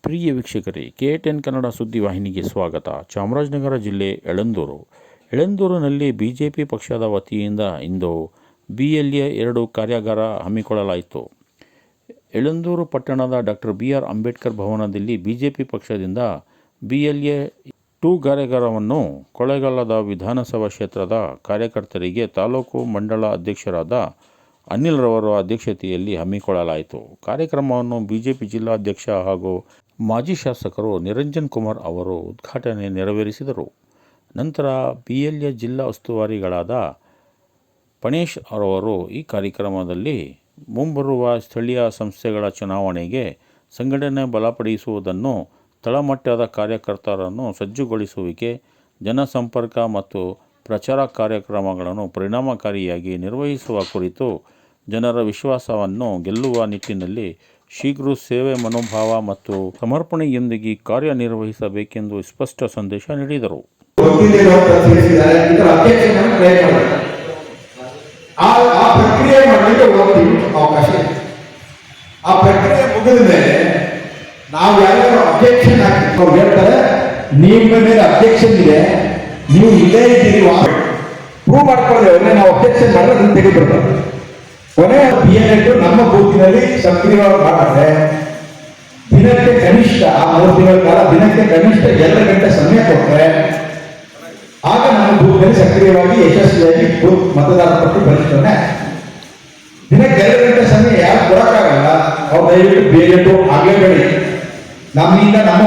ಪ್ರಿಯ ವೀಕ್ಷಕರೇ, KTN ಕನ್ನಡ ಸುದ್ದಿವಾಹಿನಿಗೆ ಸ್ವಾಗತ. ಚಾಮರಾಜನಗರ ಜಿಲ್ಲೆ ಯಳಂದೂರಿನಲ್ಲಿ ಬಿಜೆಪಿ ಪಕ್ಷದ ವತಿಯಿಂದ ಇಂದು BLA 2 ಕಾರ್ಯಾಗಾರ ಹಮ್ಮಿಕೊಳ್ಳಲಾಯಿತು. ಯಳಂದೂರು ಪಟ್ಟಣದ ಡಾಕ್ಟರ್ BR ಅಂಬೇಡ್ಕರ್ ಭವನದಲ್ಲಿ ಬಿಜೆಪಿ ಪಕ್ಷದಿಂದ BLA 2 ಕಾರ್ಯಾಗಾರವನ್ನು ಕೊಳ್ಳೇಗಾಲದ ವಿಧಾನಸಭಾ ಕ್ಷೇತ್ರದ ಕಾರ್ಯಕರ್ತರಿಗೆ ತಾಲೂಕು ಮಂಡಲ ಅಧ್ಯಕ್ಷರಾದ ಅನಿಲ್ ರವರ ಅಧ್ಯಕ್ಷತೆಯಲ್ಲಿ ಹಮ್ಮಿಕೊಳ್ಳಲಾಯಿತು. ಕಾರ್ಯಕ್ರಮವನ್ನು ಬಿಜೆಪಿ ಜಿಲ್ಲಾಧ್ಯಕ್ಷ ಹಾಗೂ ಮಾಜಿ ಶಾಸಕರು ನಿರಂಜನ್ ಕುಮಾರ್ ಅವರು ಉದ್ಘಾಟನೆ ನೆರವೇರಿಸಿದರು. ನಂತರ BLA ಜಿಲ್ಲಾ ಉಸ್ತುವಾರಿಗಳಾದ ಪಣೇಶ್ ಅವರು ಈ ಕಾರ್ಯಕ್ರಮದಲ್ಲಿ ಮುಂಬರುವ ಸ್ಥಳೀಯ ಸಂಸ್ಥೆಗಳ ಚುನಾವಣೆಗೆ ಸಂಘಟನೆ ಬಲಪಡಿಸುವುದನ್ನು, ತಳಮಟ್ಟದ ಕಾರ್ಯಕರ್ತರನ್ನು ಸಜ್ಜುಗೊಳಿಸುವಿಕೆ, ಜನಸಂಪರ್ಕ ಮತ್ತು ಪ್ರಚಾರ ಕಾರ್ಯಕ್ರಮಗಳನ್ನು ಪರಿಣಾಮಕಾರಿಯಾಗಿ ನಿರ್ವಹಿಸುವ ಕುರಿತು ಜನರ ವಿಶ್ವಾಸವನ್ನು ಗೆಲ್ಲುವ ನಿಟ್ಟಿನಲ್ಲಿ ಶೀಘ್ರ ಸೇವೆ ಮನೋಭಾವ ಮತ್ತು ಸಮರ್ಪಣೆಯೊಂದಿಗೆ ಕಾರ್ಯನಿರ್ವಹಿಸಬೇಕೆಂದು ಸ್ಪಷ್ಟ ಸಂದೇಶ ನೀಡಿದರು. ನೀವು ಇಲ್ಲೇ ಇದ್ದೀರಿ, ಪ್ರೂವ್ ಮಾಡ್ಕೊಳ್ಳೋದೇ ನಾವು ಅಬ್ಜೆಕ್ಷನ್ ಮಾಡೋದನ್ನ ತೆಗೆದುಬಿಡ್ತಾರೆ. ಕೊನೆ BLA ನಮ್ಮ ಬೂತಿನಲ್ಲಿ ಸಕ್ರಿಯವಾಗಿ ಮಾಡಿದ್ರೆ ದಿನಕ್ಕೆ ಕನಿಷ್ಠ 3 ತಿಂಗಳ ಕಾಲ ದಿನಕ್ಕೆ ಕನಿಷ್ಠ 2 ಗಂಟೆ ಸಮಯ ಕೊಟ್ಟರೆ ಆಗ ನಮ್ಮ ಬೂತಿನಲ್ಲಿ ಸಕ್ರಿಯವಾಗಿ ಯಶಸ್ವಿಯಾಗಿ ಬೂತ್ ಮತದಾರ ಪಟ್ಟಿ ಪರಿಷ್ಕರಣೆ. ದಿನಕ್ಕೆ 2 ಗಂಟೆ ಸಮಯ ಯಾರು ಕೊಡಕ್ಕಾಗಲ್ಲ, ಅವ್ರು ದಯವಿಟ್ಟು BLA ಆಗಲೇಬೇಡಿ. ನಮ್ಮಿಂದ ನಮ್ಮ